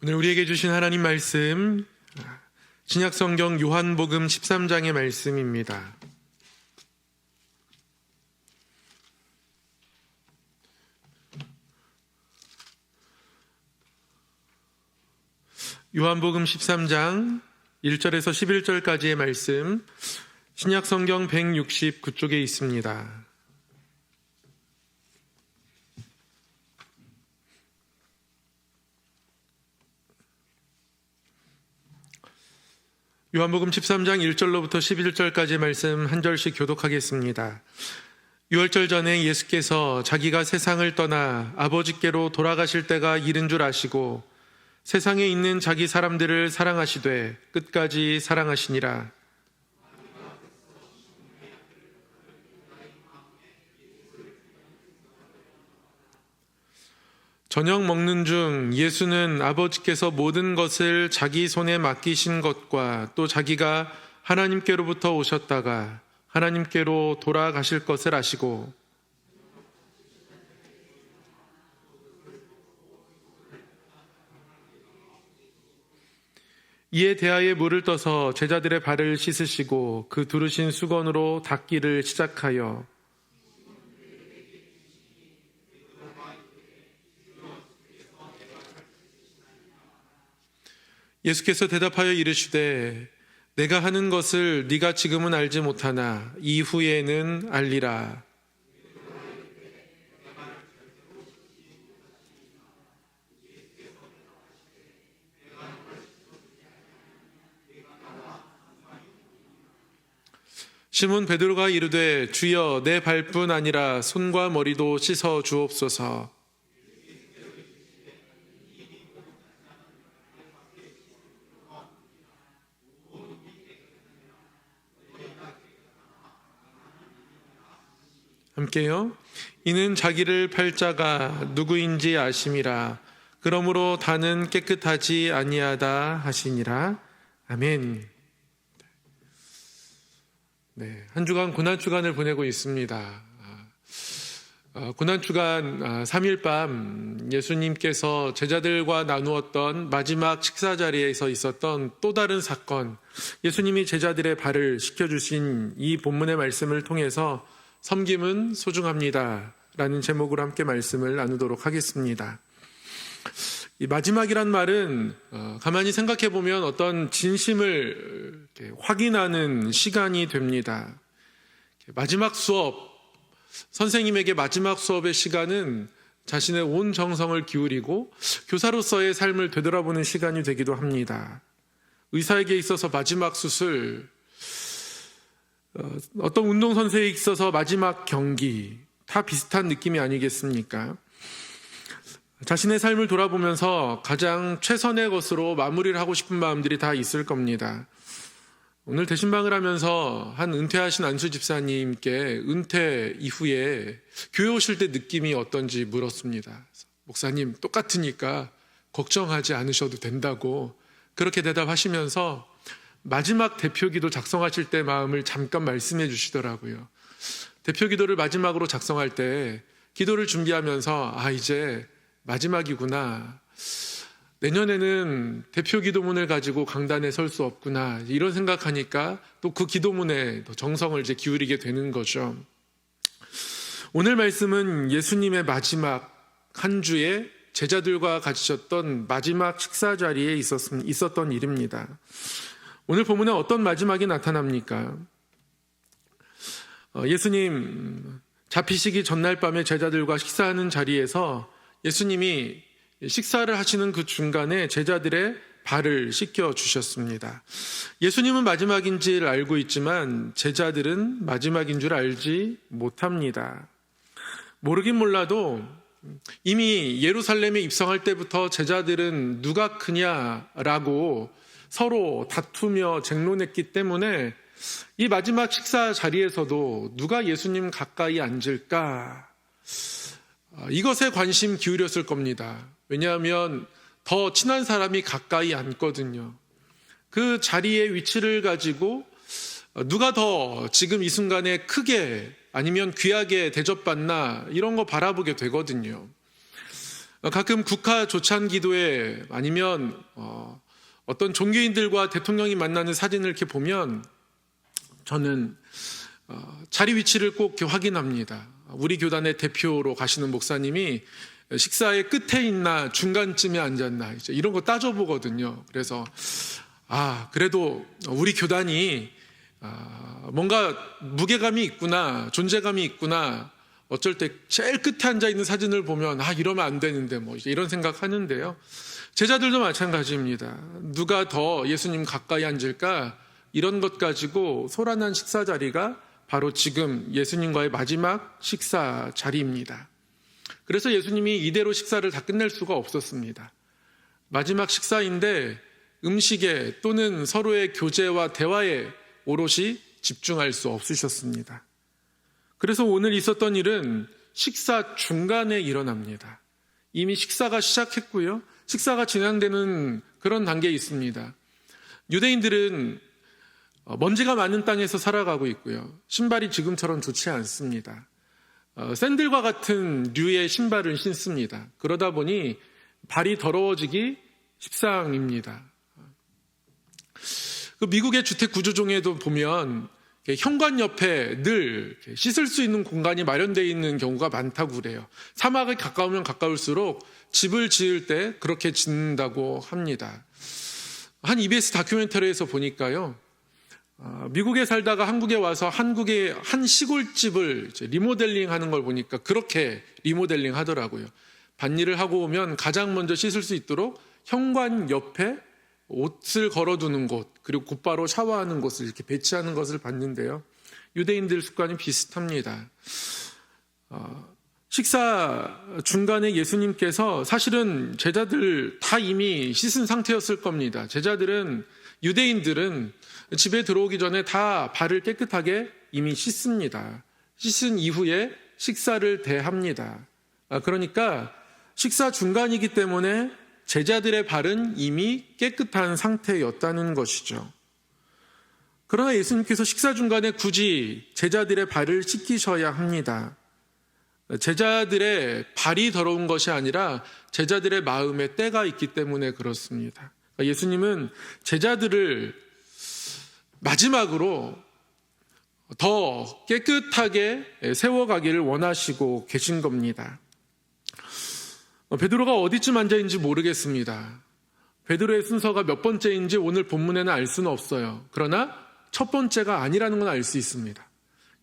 오늘 우리에게 주신 하나님 말씀, 신약성경 요한복음 13장의 말씀입니다. 요한복음 13장 1절에서 11절까지의 말씀, 신약성경 169쪽에 있습니다. 요한복음 13장 1절로부터 11절까지의 말씀 한 절씩 교독하겠습니다. 유월절 전에 예수께서 자기가 세상을 떠나 아버지께로 돌아가실 때가 이른 줄 아시고 세상에 있는 자기 사람들을 사랑하시되 끝까지 사랑하시니라. 저녁 먹는 중 예수는 아버지께서 모든 것을 자기 손에 맡기신 것과 또 자기가 하나님께로부터 오셨다가 하나님께로 돌아가실 것을 아시고 이에 대하여 물을 떠서 제자들의 발을 씻으시고 그 두르신 수건으로 닦기를 시작하여 예수께서 대답하여 이르시되 내가 하는 것을 네가 지금은 알지 못하나 이후에는 알리라. 시몬 베드로가 이르되 주여 내 발뿐 아니라 손과 머리도 씻어 주옵소서. 함께요. 이는 자기를 팔 자가 누구인지 아심이라. 그러므로 다는 깨끗하지 아니하다 하시니라. 아멘. 네, 한 주간 고난주간을 보내고 있습니다. 고난주간 3일 밤 예수님께서 제자들과 나누었던 마지막 식사 자리에서 있었던 또 다른 사건, 예수님이 제자들의 발을 씻겨주신 이 본문의 말씀을 통해서 섬김은 소중합니다 라는 제목으로 함께 말씀을 나누도록 하겠습니다. 이 마지막이란 말은 가만히 생각해 보면 어떤 진심을 확인하는 시간이 됩니다. 마지막 수업, 선생님에게 마지막 수업의 시간은 자신의 온 정성을 기울이고 교사로서의 삶을 되돌아보는 시간이 되기도 합니다. 의사에게 있어서 마지막 수술, 어떤 운동선수에 있어서 마지막 경기, 다 비슷한 느낌이 아니겠습니까? 자신의 삶을 돌아보면서 가장 최선의 것으로 마무리를 하고 싶은 마음들이 다 있을 겁니다. 오늘 대신방을 하면서 한 은퇴하신 안수 집사님께 은퇴 이후에 교회 오실 때 느낌이 어떤지 물었습니다. 목사님, 똑같으니까 걱정하지 않으셔도 된다고 그렇게 대답하시면서 마지막 대표기도 작성하실 때 마음을 잠깐 말씀해 주시더라고요. 대표기도를 마지막으로 작성할 때 기도를 준비하면서 이제 마지막이구나. 내년에는 대표기도문을 가지고 강단에 설 수 없구나. 이런 생각하니까 또 그 기도문에 더 정성을 이제 기울이게 되는 거죠. 오늘 말씀은 예수님의 마지막 한 주에 제자들과 가지셨던 마지막 식사 자리에 있었던 일입니다. 오늘 본문에 어떤 마지막이 나타납니까? 예수님 잡히시기 전날 밤에 제자들과 식사하는 자리에서 예수님이 식사를 하시는 그 중간에 제자들의 발을 씻겨 주셨습니다. 예수님은 마지막인 줄 알고 있지만 제자들은 마지막인 줄 알지 못합니다. 모르긴 몰라도 이미 예루살렘에 입성할 때부터 제자들은 누가 크냐라고 서로 다투며 쟁론했기 때문에 이 마지막 식사 자리에서도 누가 예수님 가까이 앉을까? 이것에 관심 기울였을 겁니다. 왜냐하면 더 친한 사람이 가까이 앉거든요. 그 자리의 위치를 가지고 누가 더 지금 이 순간에 크게 아니면 귀하게 대접받나 이런 거 바라보게 되거든요. 가끔 국가 조찬 기도회 아니면 어떤 종교인들과 대통령이 만나는 사진을 이렇게 보면 저는 자리 위치를 꼭 이렇게 확인합니다. 우리 교단의 대표로 가시는 목사님이 식사의 끝에 있나 중간쯤에 앉았나 이런 거 따져보거든요. 그래서 그래도 우리 교단이 뭔가 무게감이 있구나, 존재감이 있구나. 어쩔 때 제일 끝에 앉아있는 사진을 보면 이러면 안 되는데 이런 생각하는데요. 제자들도 마찬가지입니다. 누가 더 예수님 가까이 앉을까? 이런 것 가지고 소란한 식사 자리가 바로 지금 예수님과의 마지막 식사 자리입니다. 그래서 예수님이 이대로 식사를 다 끝낼 수가 없었습니다. 마지막 식사인데 음식에 또는 서로의 교제와 대화에 오롯이 집중할 수 없으셨습니다. 그래서 오늘 있었던 일은 식사 중간에 일어납니다. 이미 식사가 시작했고요. 식사가 진행되는 그런 단계에 있습니다. 유대인들은 먼지가 많은 땅에서 살아가고 있고요. 신발이 지금처럼 좋지 않습니다. 샌들과 같은 류의 신발을 신습니다. 그러다 보니 발이 더러워지기 십상입니다. 미국의 주택 구조 중에도 보면 현관 옆에 늘 씻을 수 있는 공간이 마련되어 있는 경우가 많다고 그래요. 사막에 가까우면 가까울수록 집을 지을 때 그렇게 짓는다고 합니다. 한 EBS 다큐멘터리에서 보니까요. 미국에 살다가 한국에 와서 한국의 한 시골집을 리모델링 하는 걸 보니까 그렇게 리모델링 하더라고요. 밭일을 하고 오면 가장 먼저 씻을 수 있도록 현관 옆에 옷을 걸어두는 곳, 그리고 곧바로 샤워하는 곳을 이렇게 배치하는 것을 봤는데요. 유대인들 습관이 비슷합니다. 식사 중간에 예수님께서 사실은 제자들 다 이미 씻은 상태였을 겁니다. 유대인들은 집에 들어오기 전에 다 발을 깨끗하게 이미 씻습니다. 씻은 이후에 식사를 대합니다. 그러니까 식사 중간이기 때문에 제자들의 발은 이미 깨끗한 상태였다는 것이죠. 그러나 예수님께서 식사 중간에 굳이 제자들의 발을 씻기셔야 합니다. 제자들의 발이 더러운 것이 아니라 제자들의 마음에 때가 있기 때문에 그렇습니다. 예수님은 제자들을 마지막으로 더 깨끗하게 세워가기를 원하시고 계신 겁니다. 베드로가 어디쯤 앉아있는지 모르겠습니다. 베드로의 순서가 몇 번째인지 오늘 본문에는 알 수는 없어요. 그러나 첫 번째가 아니라는 건 알 수 있습니다.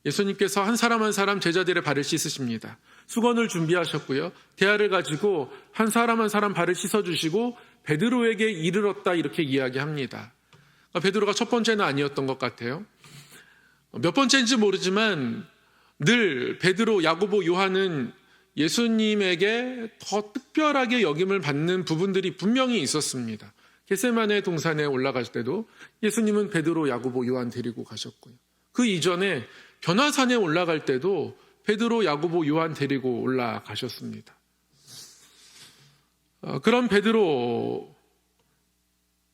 예수님께서 한 사람 한 사람 제자들의 발을 씻으십니다. 수건을 준비하셨고요. 대야를 가지고 한 사람 한 사람 발을 씻어주시고 베드로에게 이르렀다 이렇게 이야기합니다. 베드로가 첫 번째는 아니었던 것 같아요. 몇 번째인지 모르지만 늘 베드로, 야고보, 요한은 예수님에게 더 특별하게 여김을 받는 부분들이 분명히 있었습니다. 겟세마네 동산에 올라갈 때도 예수님은 베드로, 야고보, 요한 데리고 가셨고요. 그 이전에 변화산에 올라갈 때도 베드로, 야고보, 요한 데리고 올라가셨습니다. 그런 베드로,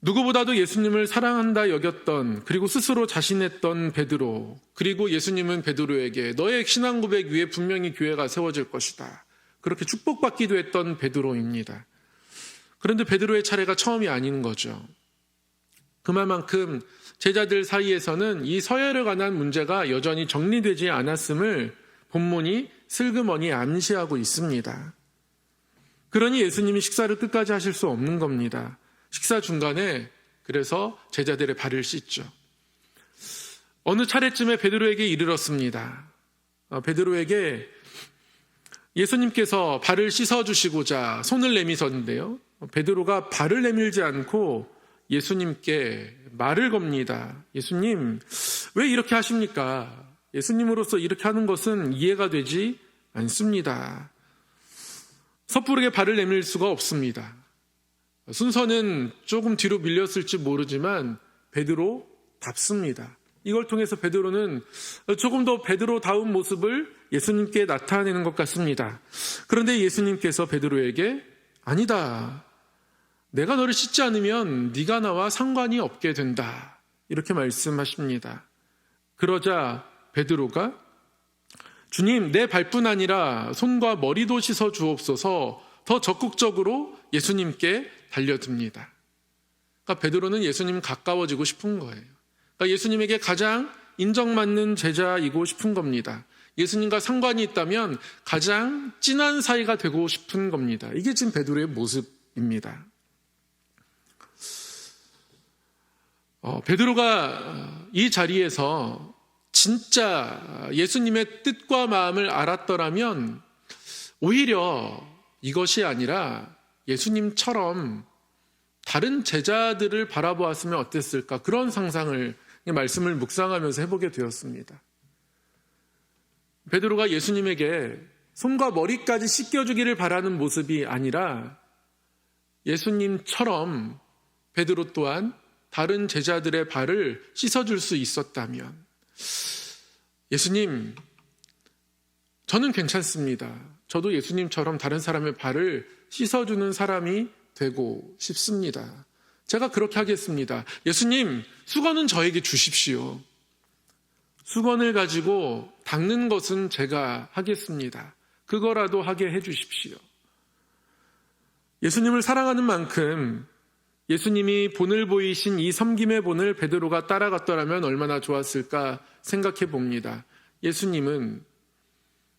누구보다도 예수님을 사랑한다 여겼던, 그리고 스스로 자신했던 베드로, 그리고 예수님은 베드로에게 너의 신앙 고백 위에 분명히 교회가 세워질 것이다, 그렇게 축복받기도 했던 베드로입니다. 그런데 베드로의 차례가 처음이 아닌 거죠. 그만큼 제자들 사이에서는 이 서예를 관한 문제가 여전히 정리되지 않았음을 본문이 슬그머니 암시하고 있습니다. 그러니 예수님이 식사를 끝까지 하실 수 없는 겁니다. 식사 중간에 그래서 제자들의 발을 씻죠. 어느 차례쯤에 베드로에게 이르렀습니다. 베드로에게 예수님께서 발을 씻어주시고자 손을 내미셨는데요. 베드로가 발을 내밀지 않고 예수님께 말을 겁니다. 예수님, 왜 이렇게 하십니까? 예수님으로서 이렇게 하는 것은 이해가 되지 않습니다. 섣부르게 발을 내밀 수가 없습니다. 순서는 조금 뒤로 밀렸을지 모르지만 베드로 답습니다. 이걸 통해서 베드로는 조금 더 베드로다운 모습을 예수님께 나타내는 것 같습니다. 그런데 예수님께서 베드로에게 아니다, 내가 너를 씻지 않으면 네가 나와 상관이 없게 된다, 이렇게 말씀하십니다. 그러자 베드로가 주님, 내 발뿐 아니라 손과 머리도 씻어 주옵소서, 더 적극적으로 예수님께 달려듭니다. 그러니까 베드로는 예수님 가까워지고 싶은 거예요. 그러니까 예수님에게 가장 인정받는 제자이고 싶은 겁니다. 예수님과 상관이 있다면 가장 진한 사이가 되고 싶은 겁니다. 이게 지금 베드로의 모습입니다. 베드로가 이 자리에서 진짜 예수님의 뜻과 마음을 알았더라면 오히려 이것이 아니라 예수님처럼 다른 제자들을 바라보았으면 어땠을까, 그런 상상을, 말씀을 묵상하면서 해보게 되었습니다. 베드로가 예수님에게 손과 머리까지 씻겨주기를 바라는 모습이 아니라 예수님처럼 베드로 또한 다른 제자들의 발을 씻어줄 수 있었다면, 예수님, 저는 괜찮습니다. 저도 예수님처럼 다른 사람의 발을 씻어주는 사람이 되고 싶습니다. 제가 그렇게 하겠습니다. 예수님, 수건은 저에게 주십시오. 수건을 가지고 닦는 것은 제가 하겠습니다. 그거라도 하게 해주십시오. 예수님을 사랑하는 만큼 예수님이 본을 보이신 이 섬김의 본을 베드로가 따라갔더라면 얼마나 좋았을까 생각해 봅니다. 예수님은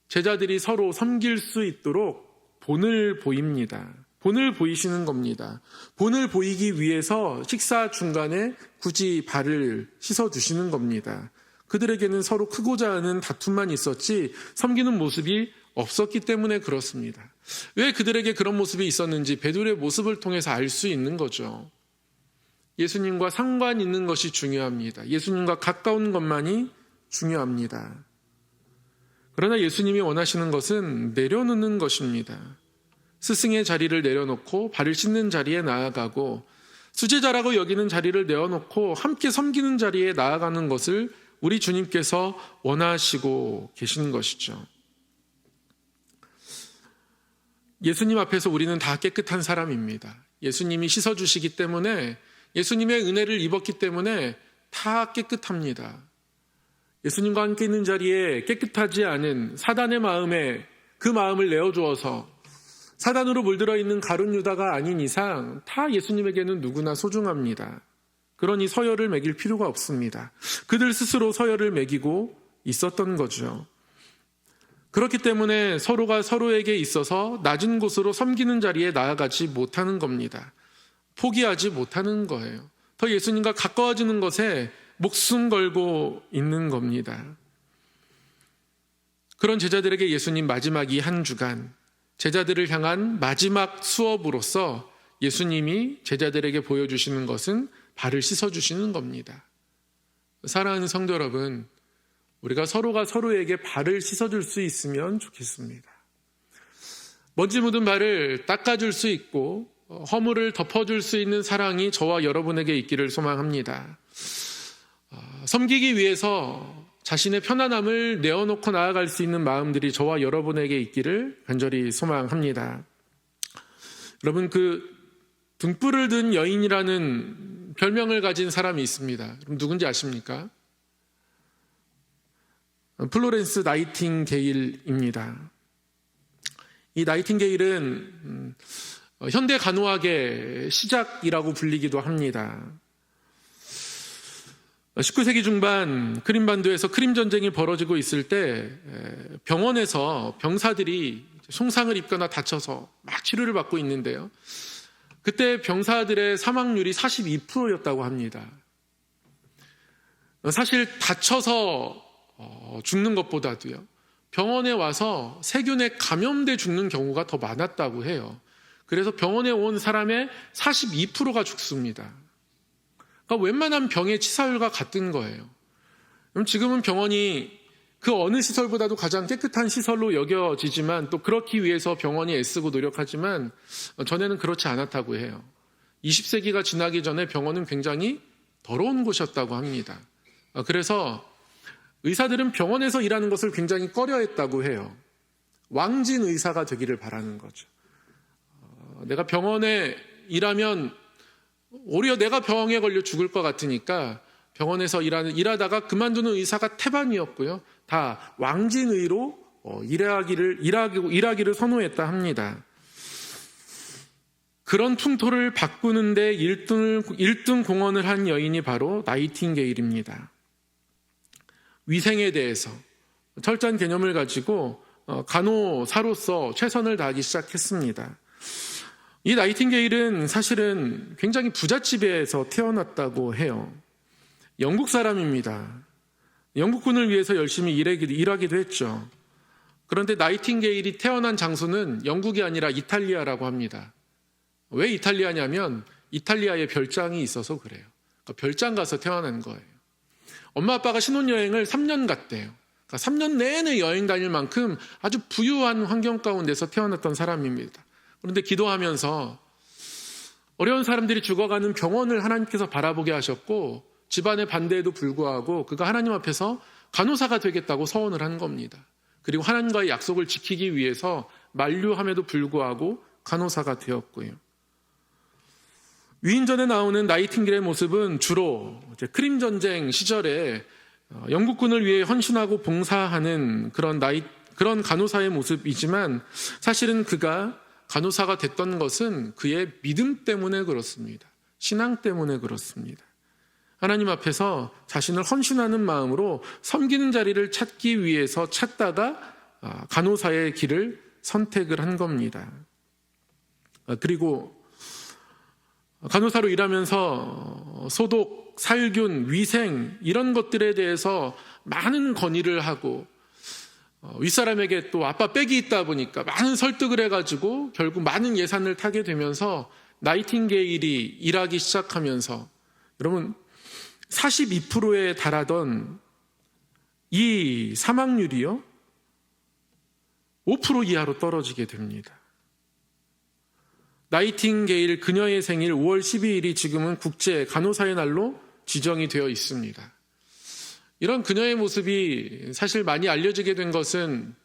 제자들이 서로 섬길 수 있도록 본을 보입니다. 본을 보이시는 겁니다. 본을 보이기 위해서 식사 중간에 굳이 발을 씻어주시는 겁니다. 그들에게는 서로 크고자 하는 다툼만 있었지 섬기는 모습이 없었기 때문에 그렇습니다. 왜 그들에게 그런 모습이 있었는지 베드로의 모습을 통해서 알 수 있는 거죠. 예수님과 상관 있는 것이 중요합니다. 예수님과 가까운 것만이 중요합니다. 그러나 예수님이 원하시는 것은 내려놓는 것입니다. 스승의 자리를 내려놓고 발을 씻는 자리에 나아가고 수제자라고 여기는 자리를 내어놓고 함께 섬기는 자리에 나아가는 것을 우리 주님께서 원하시고 계시는 것이죠. 예수님 앞에서 우리는 다 깨끗한 사람입니다. 예수님이 씻어주시기 때문에, 예수님의 은혜를 입었기 때문에 다 깨끗합니다. 예수님과 함께 있는 자리에 깨끗하지 않은 사단의 마음에 그 마음을 내어주어서 사단으로 물들어 있는 가룟 유다가 아닌 이상 다 예수님에게는 누구나 소중합니다. 그러니 서열을 매길 필요가 없습니다. 그들 스스로 서열을 매기고 있었던 거죠. 그렇기 때문에 서로가 서로에게 있어서 낮은 곳으로 섬기는 자리에 나아가지 못하는 겁니다. 포기하지 못하는 거예요. 더 예수님과 가까워지는 것에 목숨 걸고 있는 겁니다. 그런 제자들에게 예수님 마지막 이 한 주간, 제자들을 향한 마지막 수업으로서 예수님이 제자들에게 보여주시는 것은 발을 씻어주시는 겁니다. 사랑하는 성도 여러분, 우리가 서로가 서로에게 발을 씻어줄 수 있으면 좋겠습니다. 먼지 묻은 발을 닦아줄 수 있고 허물을 덮어줄 수 있는 사랑이 저와 여러분에게 있기를 소망합니다. 섬기기 위해서 자신의 편안함을 내어놓고 나아갈 수 있는 마음들이 저와 여러분에게 있기를 간절히 소망합니다. 여러분, 그 등불을 든 여인이라는 별명을 가진 사람이 있습니다. 그럼 누군지 아십니까? 플로렌스 나이팅게일입니다. 이 나이팅게일은 현대 간호학의 시작이라고 불리기도 합니다. 19세기 중반 크림반도에서 크림 전쟁이 벌어지고 있을 때 병원에서 병사들이 손상을 입거나 다쳐서 막 치료를 받고 있는데요. 그때 병사들의 사망률이 42%였다고 합니다. 사실 다쳐서 죽는 것보다도요, 병원에 와서 세균에 감염돼 죽는 경우가 더 많았다고 해요. 그래서 병원에 온 사람의 42%가 죽습니다. 그러니까 웬만한 병의 치사율과 같은 거예요. 그럼 지금은 병원이 그 어느 시설보다도 가장 깨끗한 시설로 여겨지지만, 또 그렇기 위해서 병원이 애쓰고 노력하지만 전에는 그렇지 않았다고 해요. 20세기가 지나기 전에 병원은 굉장히 더러운 곳이었다고 합니다. 그래서 의사들은 병원에서 일하는 것을 굉장히 꺼려했다고 해요. 왕진 의사가 되기를 바라는 거죠. 내가 병원에 일하면 오히려 내가 병에 걸려 죽을 것 같으니까 병원에서 일하다가 그만두는 의사가 태반이었고요. 다 왕진의로 일하기를 선호했다 합니다. 그런 풍토를 바꾸는데 1등 공헌을 한 여인이 바로 나이팅게일입니다. 위생에 대해서 철저한 개념을 가지고 간호사로서 최선을 다하기 시작했습니다. 이 나이팅게일은 사실은 굉장히 부잣집에서 태어났다고 해요. 영국 사람입니다. 영국군을 위해서 열심히 일하기도 했죠. 그런데 나이팅게일이 태어난 장소는 영국이 아니라 이탈리아라고 합니다. 왜 이탈리아냐면 이탈리아에 별장이 있어서 그래요. 그러니까 별장 가서 태어난 거예요. 엄마 아빠가 신혼여행을 3년 갔대요. 그러니까 3년 내내 여행 다닐 만큼 아주 부유한 환경 가운데서 태어났던 사람입니다. 그런데 기도하면서 어려운 사람들이 죽어가는 병원을 하나님께서 바라보게 하셨고 집안의 반대에도 불구하고 그가 하나님 앞에서 간호사가 되겠다고 서원을 한 겁니다. 그리고 하나님과의 약속을 지키기 위해서 만류함에도 불구하고 간호사가 되었고요. 위인전에 나오는 나이팅게일의 모습은 주로 크림 전쟁 시절에 영국군을 위해 헌신하고 봉사하는 그런 간호사의 모습이지만 사실은 그가 간호사가 됐던 것은 그의 믿음 때문에 그렇습니다. 신앙 때문에 그렇습니다. 하나님 앞에서 자신을 헌신하는 마음으로 섬기는 자리를 찾기 위해서 찾다가 간호사의 길을 선택을 한 겁니다. 그리고 간호사로 일하면서 소독, 살균, 위생 이런 것들에 대해서 많은 건의를 하고 윗사람에게 또 아빠 빽이 있다 보니까 많은 설득을 해가지고 결국 많은 예산을 타게 되면서 나이팅게일이 일하기 시작하면서 여러분 42%에 달하던 이 사망률이요 5% 이하로 떨어지게 됩니다. 나이팅게일 그녀의 생일 5월 12일이 지금은 국제 간호사의 날로 지정이 되어 있습니다. 이런 그녀의 모습이 사실 많이 알려지게 된 것은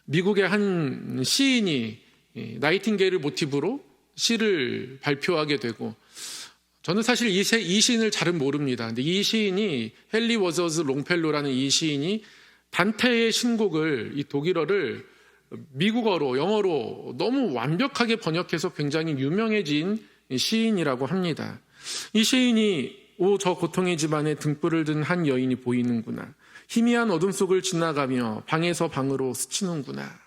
미국의 한 시인이 나이팅게일을 모티브로 시를 발표하게 되고 저는 사실 이 시인을 잘은 모릅니다. 근데 이 시인이 헨리 워저스 롱펠로라는 이 시인이 단테의 신곡을 이 독일어를 미국어로 영어로 너무 완벽하게 번역해서 굉장히 유명해진 시인이라고 합니다. 이 시인이 오 저 고통의 집안에 등불을 든 한 여인이 보이는구나. 희미한 어둠 속을 지나가며 방에서 방으로 스치는구나.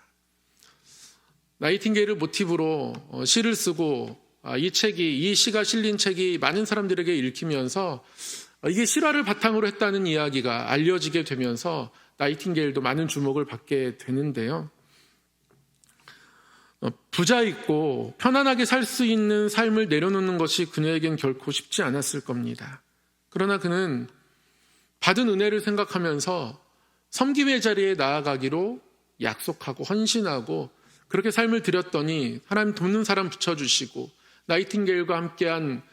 나이팅게일을 모티브로 시를 쓰고 이 시가 실린 책이 많은 사람들에게 읽히면서 이게 실화를 바탕으로 했다는 이야기가 알려지게 되면서 나이팅게일도 많은 주목을 받게 되는데요. 부자 있고 편안하게 살 수 있는 삶을 내려놓는 것이 그녀에겐 결코 쉽지 않았을 겁니다. 그러나 그는 받은 은혜를 생각하면서 섬김의 자리에 나아가기로 약속하고 헌신하고 그렇게 삶을 드렸더니 하나님 돕는 사람 붙여주시고 나이팅게일과 함께한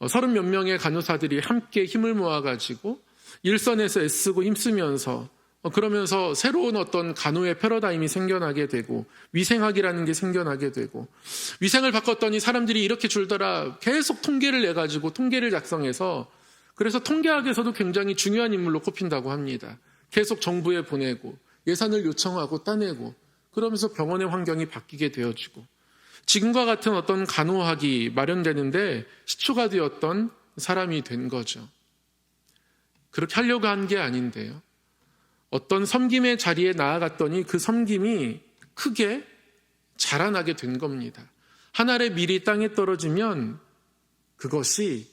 30몇 명의 간호사들이 함께 힘을 모아가지고 일선에서 애쓰고 힘쓰면서 그러면서 새로운 어떤 간호의 패러다임이 생겨나게 되고 위생학이라는 게 생겨나게 되고 위생을 바꿨더니 사람들이 이렇게 줄더라 계속 통계를 내가지고 통계를 작성해서 그래서 통계학에서도 굉장히 중요한 인물로 꼽힌다고 합니다. 계속 정부에 보내고 예산을 요청하고 따내고 그러면서 병원의 환경이 바뀌게 되어지고 지금과 같은 어떤 간호학이 마련되는데 시초가 되었던 사람이 된 거죠. 그렇게 하려고 한 게 아닌데요. 어떤 섬김의 자리에 나아갔더니 그 섬김이 크게 자라나게 된 겁니다. 한 알의 밀이 땅에 떨어지면 그것이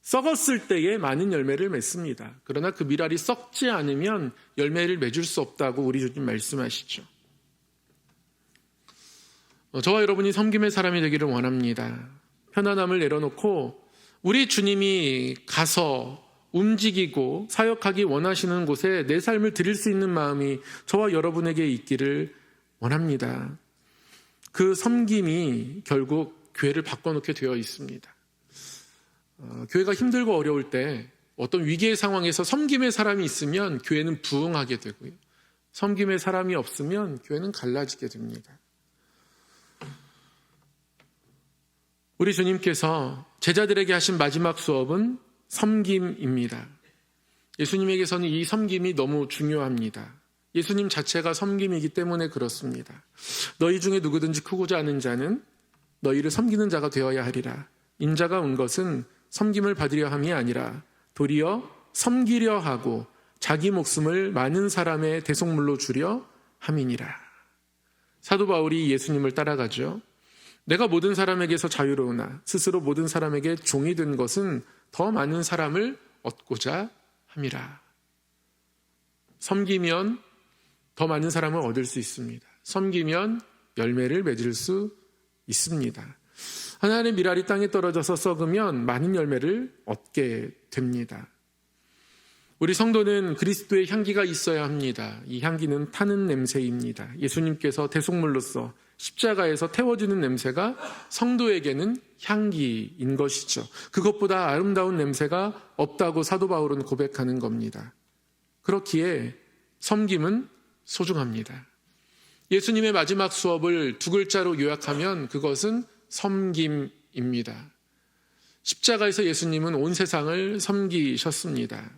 썩었을 때에 많은 열매를 맺습니다. 그러나 그 밀알이 썩지 않으면 열매를 맺을 수 없다고 우리 주님 말씀하시죠. 저와 여러분이 섬김의 사람이 되기를 원합니다. 편안함을 내려놓고 우리 주님이 가서 움직이고 사역하기 원하시는 곳에 내 삶을 드릴 수 있는 마음이 저와 여러분에게 있기를 원합니다. 그 섬김이 결국 교회를 바꿔놓게 되어 있습니다. 교회가 힘들고 어려울 때 어떤 위기의 상황에서 섬김의 사람이 있으면 교회는 부흥하게 되고요. 섬김의 사람이 없으면 교회는 갈라지게 됩니다. 우리 주님께서 제자들에게 하신 마지막 수업은 섬김입니다. 예수님에게서는 이 섬김이 너무 중요합니다. 예수님 자체가 섬김이기 때문에 그렇습니다. 너희 중에 누구든지 크고자 하는 자는 너희를 섬기는 자가 되어야 하리라. 인자가 온 것은 섬김을 받으려 함이 아니라 도리어 섬기려 하고 자기 목숨을 많은 사람의 대속물로 주려 함이니라. 사도 바울이 예수님을 따라가죠. 내가 모든 사람에게서 자유로우나 스스로 모든 사람에게 종이 된 것은 더 많은 사람을 얻고자 함이라. 섬기면 더 많은 사람을 얻을 수 있습니다. 섬기면 열매를 맺을 수 있습니다. 하나님의 밀알이 땅에 떨어져서 썩으면 많은 열매를 얻게 됩니다. 우리 성도는 그리스도의 향기가 있어야 합니다. 이 향기는 타는 냄새입니다. 예수님께서 대속물로서 십자가에서 태워주는 냄새가 성도에게는 향기인 것이죠. 그것보다 아름다운 냄새가 없다고 사도 바울은 고백하는 겁니다. 그렇기에 섬김은 소중합니다. 예수님의 마지막 수업을 두 글자로 요약하면 그것은 섬김입니다. 십자가에서 예수님은 온 세상을 섬기셨습니다.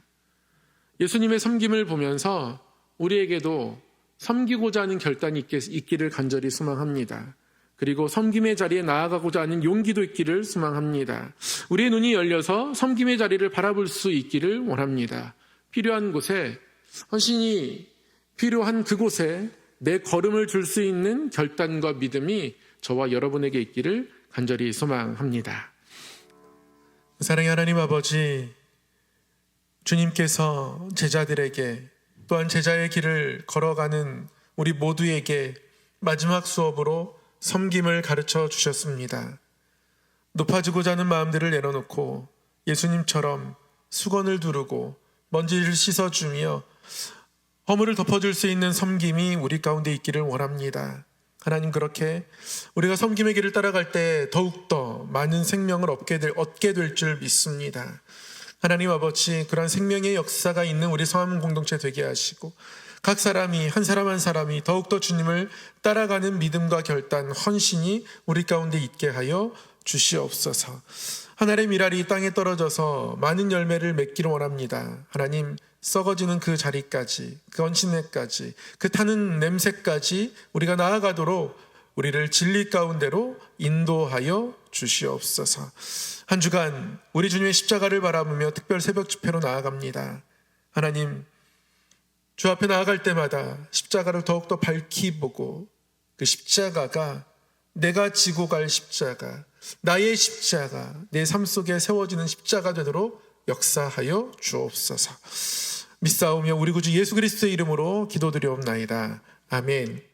예수님의 섬김을 보면서 우리에게도 섬기고자 하는 결단이 있기를 간절히 소망합니다. 그리고 섬김의 자리에 나아가고자 하는 용기도 있기를 소망합니다. 우리의 눈이 열려서 섬김의 자리를 바라볼 수 있기를 원합니다. 필요한 곳에, 헌신이 필요한 그곳에 내 걸음을 줄 수 있는 결단과 믿음이 저와 여러분에게 있기를 간절히 소망합니다. 사랑의 하나님 아버지, 주님께서 제자들에게 또한 제자의 길을 걸어가는 우리 모두에게 마지막 수업으로 섬김을 가르쳐 주셨습니다. 높아지고자 하는 마음들을 내려놓고 예수님처럼 수건을 두르고 먼지를 씻어주며 허물을 덮어줄 수 있는 섬김이 우리 가운데 있기를 원합니다. 하나님, 그렇게 우리가 섬김의 길을 따라갈 때 더욱더 많은 생명을 얻게 될 줄 믿습니다. 하나님 아버지, 그러한 생명의 역사가 있는 우리 성함 공동체 되게 하시고 각 사람이 한 사람 한 사람이 더욱더 주님을 따라가는 믿음과 결단, 헌신이 우리 가운데 있게 하여 주시옵소서. 하나님의 밀알이 땅에 떨어져서 많은 열매를 맺기를 원합니다. 하나님, 썩어지는 그 자리까지, 그 헌신에까지, 그 타는 냄새까지 우리가 나아가도록 우리를 진리 가운데로 인도하여 주시옵소서. 한 주간 우리 주님의 십자가를 바라보며 특별 새벽 집회로 나아갑니다. 하나님, 주 앞에 나아갈 때마다 십자가를 더욱더 밝히 보고 그 십자가가 내가 지고 갈 십자가, 나의 십자가, 내 삶 속에 세워지는 십자가 되도록 역사하여 주옵소서. 믿사오며 우리 구주 예수 그리스도의 이름으로 기도드리옵나이다. 아멘.